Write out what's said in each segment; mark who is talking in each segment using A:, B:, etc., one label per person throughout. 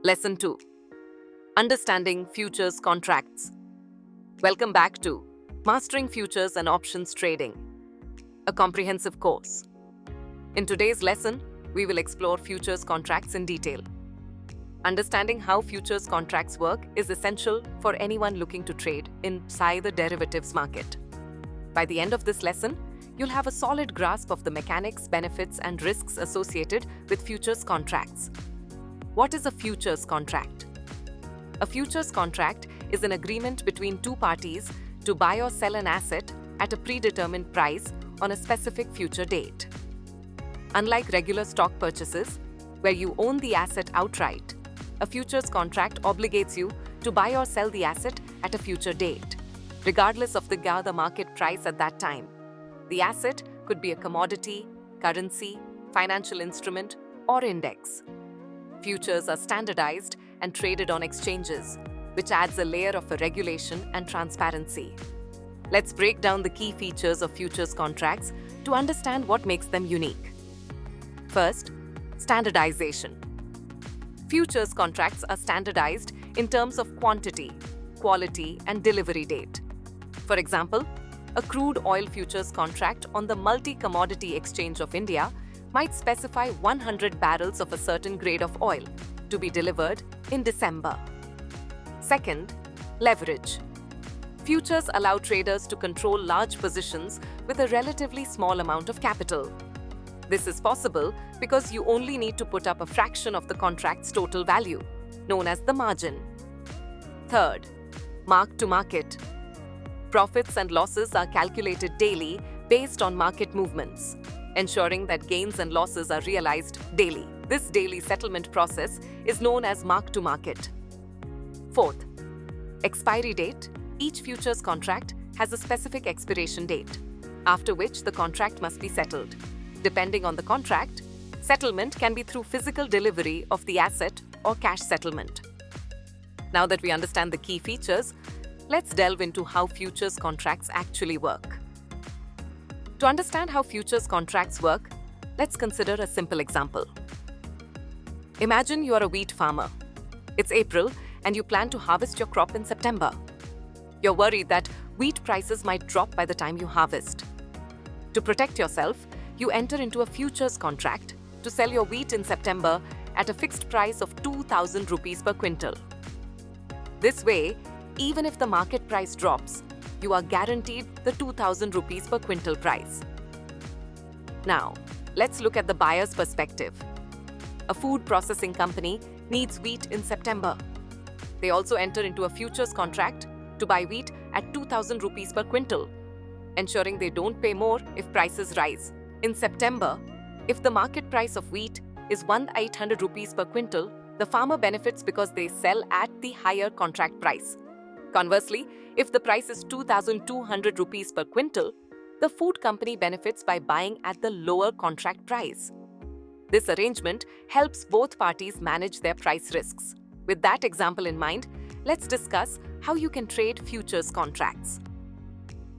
A: Lesson 2. Understanding Futures Contracts. Welcome back to Mastering Futures and Options Trading, a comprehensive course. In today's lesson, we will explore futures contracts in detail. Understanding how futures contracts work is essential for anyone looking to trade inside the derivatives market. By the end of this lesson, you'll have a solid grasp of the mechanics, benefits, and risks associated with futures contracts. What is a futures contract? A futures contract is an agreement between two parties to buy or sell an asset at a predetermined price on a specific future date. Unlike regular stock purchases, where you own the asset outright, a futures contract obligates you to buy or sell the asset at a future date, regardless of the market price at that time. The asset could be a commodity, currency, financial instrument, or index. Futures are standardized and traded on exchanges, which adds a layer of regulation and transparency. Let's break down the key features of futures contracts to understand what makes them unique. First, standardization. Futures contracts are standardized in terms of quantity, quality, and delivery date. For example, a crude oil futures contract on the Multi-Commodity Exchange of India might specify 100 barrels of a certain grade of oil to be delivered in December. Second, leverage. Futures allow traders to control large positions with a relatively small amount of capital. This is possible because you only need to put up a fraction of the contract's total value, known as the margin. Third, mark-to-market. Profits and losses are calculated daily based on market movements, ensuring that gains and losses are realized daily. This daily settlement process is known as mark-to-market. Fourth, expiry date. Each futures contract has a specific expiration date, after which the contract must be settled. Depending on the contract, settlement can be through physical delivery of the asset or cash settlement. Now that we understand the key features, let's delve into how futures contracts actually work. To understand how futures contracts work, let's consider a simple example. Imagine you are a wheat farmer. It's April and you plan to harvest your crop in September. You're worried that wheat prices might drop by the time you harvest. To protect yourself, you enter into a futures contract to sell your wheat in September at a fixed price of 2,000 rupees per quintal. This way, even if the market price drops, you are guaranteed the 2,000 rupees per quintal price. Now, let's look at the buyer's perspective. A food processing company needs wheat in September. They also enter into a futures contract to buy wheat at 2,000 rupees per quintal, ensuring they don't pay more if prices rise. In September, if the market price of wheat is 1,800 rupees per quintal, the farmer benefits because they sell at the higher contract price. Conversely, if the price is 2,200 rupees per quintal, the food company benefits by buying at the lower contract price. This arrangement helps both parties manage their price risks. With that example in mind, let's discuss how you can trade futures contracts.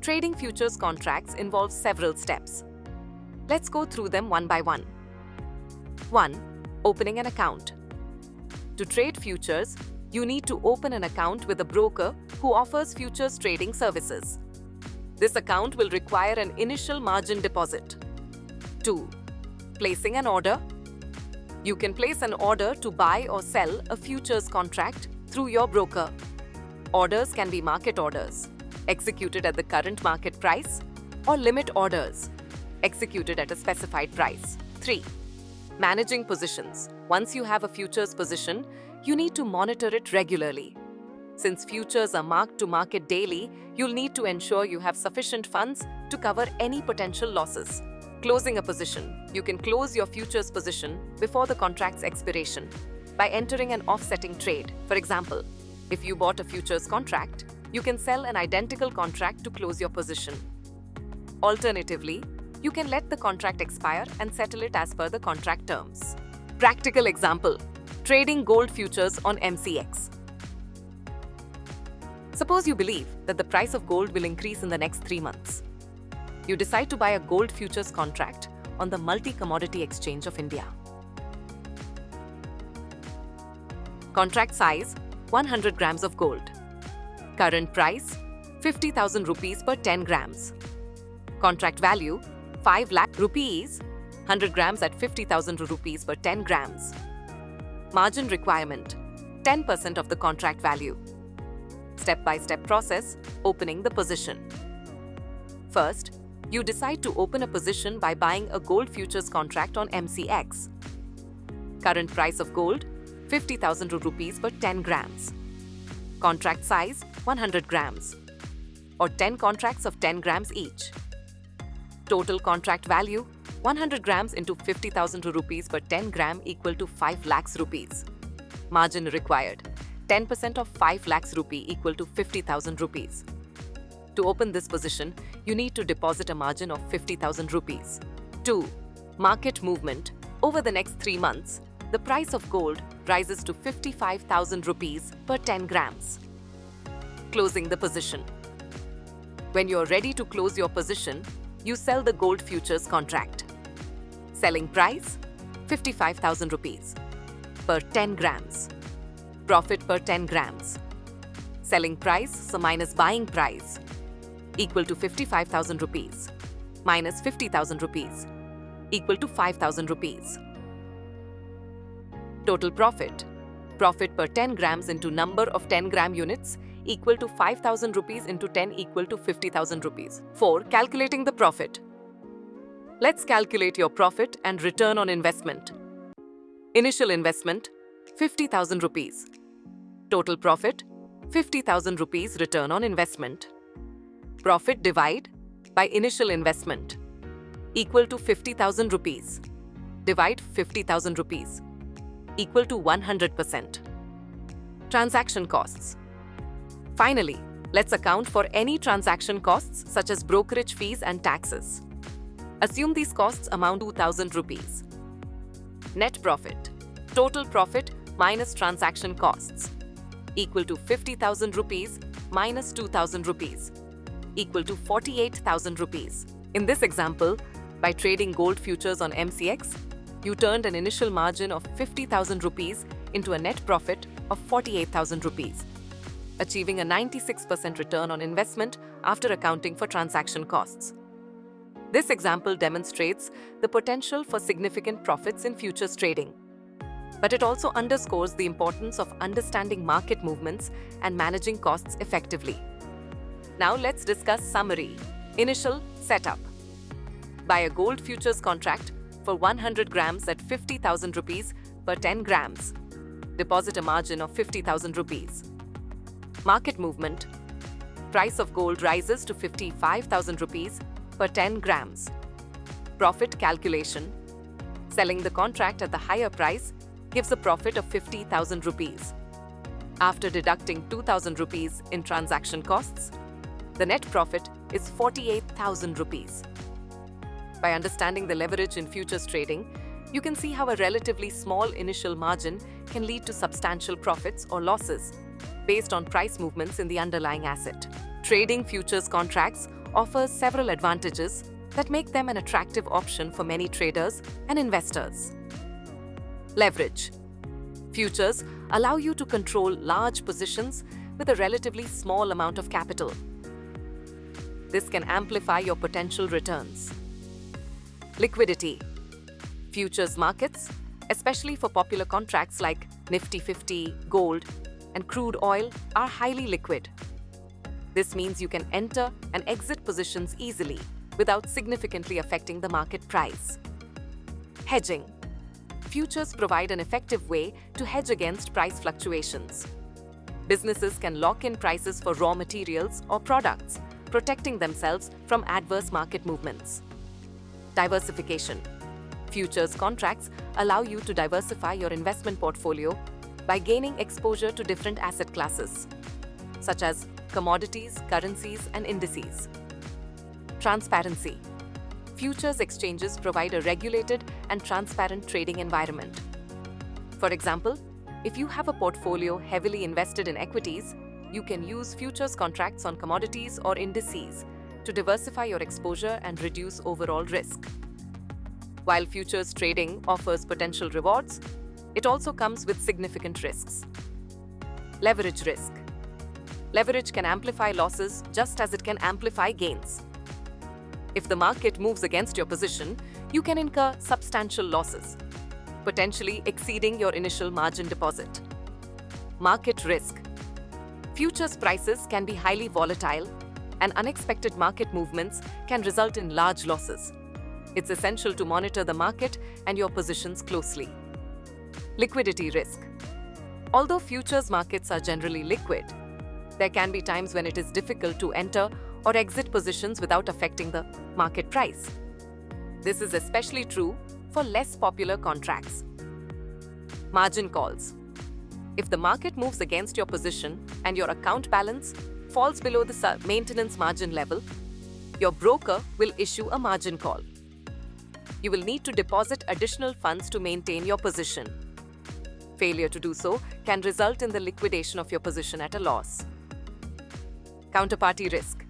A: Trading futures contracts involves several steps. Let's go through them one by one. 1. Opening an account. To trade futures, you need to open an account with a broker who offers futures trading services. This account will require an initial margin deposit. 2. Placing an order. You can place an order to buy or sell a futures contract through your broker. Orders can be market orders, executed at the current market price, or limit orders, executed at a specified price. 3. Managing positions. Once you have a futures position, you need to monitor it regularly. Since futures are marked to market daily, you'll need to ensure you have sufficient funds to cover any potential losses. Closing a position. You can close your futures position before the contract's expiration by entering an offsetting trade. For example, if you bought a futures contract, you can sell an identical contract to close your position. Alternatively, you can let the contract expire and settle it as per the contract terms. Practical example: trading gold futures on MCX. Suppose you believe that the price of gold will increase in the next 3 months. You decide to buy a gold futures contract on the Multi-Commodity Exchange of India. Contract size 100 grams of gold. Current price 50,000 rupees per 10 grams. Contract value 5 lakh rupees, 100 grams at 50,000 rupees per 10 grams. Margin requirement 10% of the contract value. Step-by-step process, opening the position. First, you decide to open a position by buying a gold futures contract on MCX. Current price of gold 50,000 rupees per 10 grams. Contract size 100 grams or 10 contracts of 10 grams each. Total contract value 100 grams into 50,000 rupees per 10 gram equal to 5 lakhs rupees. Margin required 10% of 5 lakhs rupee equal to 50,000 rupees. To open this position, you need to deposit a margin of 50,000 rupees. 2. Market movement. Over the next 3 months, the price of gold rises to 55,000 rupees per 10 grams. Closing the position. When you're ready to close your position, you sell the gold futures contract. Selling price 55,000 rupees per 10 grams. Profit per 10 grams. Selling price minus buying price equal to 55,000 rupees minus 50,000 rupees equal to 5,000 rupees. Total profit. Profit per 10 grams into number of 10 gram units equal to 5,000 rupees into 10 equal to 50,000 rupees. 4. Calculating the profit. Let's calculate your profit and return on investment. Initial investment 50,000 rupees. Total profit 50,000 rupees return on investment. Profit divide by initial investment equal to 50,000 rupees. Divide 50,000 rupees equal to 100%. Transaction costs. Finally, let's account for any transaction costs such as brokerage fees and taxes. Assume these costs amount to 2,000 rupees. Net profit. Total profit minus transaction costs equal to 50,000 rupees minus 2,000 rupees equal to 48,000 rupees. In this example, by trading gold futures on MCX, you turned an initial margin of 50,000 rupees into a net profit of 48,000 rupees, achieving a 96% return on investment after accounting for transaction costs. This example demonstrates the potential for significant profits in futures trading. But it also underscores the importance of understanding market movements and managing costs effectively. Now let's discuss summary. Initial setup. Buy a gold futures contract for 100 grams at 50,000 rupees per 10 grams. Deposit a margin of 50,000 rupees. Market movement. Price of gold rises to 55,000 rupees per 10 grams. Profit calculation. Selling the contract at the higher price gives a profit of 50,000 rupees. After deducting 2,000 rupees in transaction costs, the net profit is 48,000 rupees. By understanding the leverage in futures trading, you can see how a relatively small initial margin can lead to substantial profits or losses based on price movements in the underlying asset. Trading futures contracts offers several advantages that make them an attractive option for many traders and investors. Leverage. Futures allow you to control large positions with a relatively small amount of capital. This can amplify your potential returns. Liquidity. Futures markets, especially for popular contracts like Nifty 50, gold, and crude oil, are highly liquid. This means you can enter and exit positions easily without significantly affecting the market price. Hedging. Futures provide an effective way to hedge against price fluctuations. Businesses can lock in prices for raw materials or products, protecting themselves from adverse market movements. Diversification. Futures contracts allow you to diversify your investment portfolio by gaining exposure to different asset classes, such as commodities, currencies, and indices. Transparency. Futures exchanges provide a regulated and transparent trading environment. For example, if you have a portfolio heavily invested in equities, you can use futures contracts on commodities or indices to diversify your exposure and reduce overall risk. While futures trading offers potential rewards, it also comes with significant risks. Leverage risk. Leverage can amplify losses just as it can amplify gains. If the market moves against your position, you can incur substantial losses, potentially exceeding your initial margin deposit. Market risk. Futures prices can be highly volatile, and unexpected market movements can result in large losses. It's essential to monitor the market and your positions closely. Liquidity risk. Although futures markets are generally liquid, there can be times when it is difficult to enter or exit positions without affecting the market price. This is especially true for less popular contracts. Margin calls. If the market moves against your position and your account balance falls below the maintenance margin level, your broker will issue a margin call. You will need to deposit additional funds to maintain your position. Failure to do so can result in the liquidation of your position at a loss. Counterparty risk.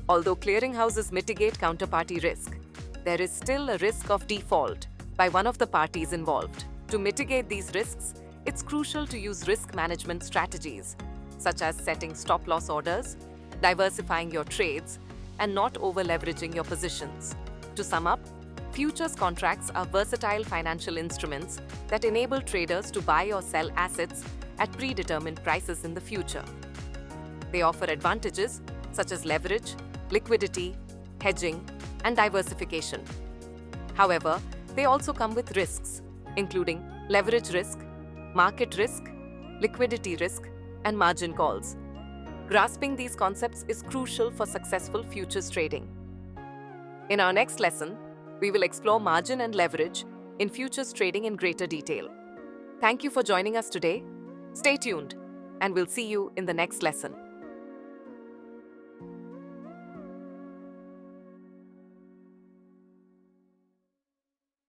A: Although clearinghouses mitigate counterparty risk, there is still a risk of default by one of the parties involved. To mitigate these risks, it's crucial to use risk management strategies, such as setting stop-loss orders, diversifying your trades, and not over-leveraging your positions. To sum up, futures contracts are versatile financial instruments that enable traders to buy or sell assets at predetermined prices in the future. They offer advantages such as leverage, liquidity, hedging, and diversification. However, they also come with risks, including leverage risk, market risk, liquidity risk, and margin calls. Grasping these concepts is crucial for successful futures trading. In our next lesson, we will explore margin and leverage in futures trading in greater detail. Thank you for joining us today. Stay tuned, and we'll see you in the next lesson.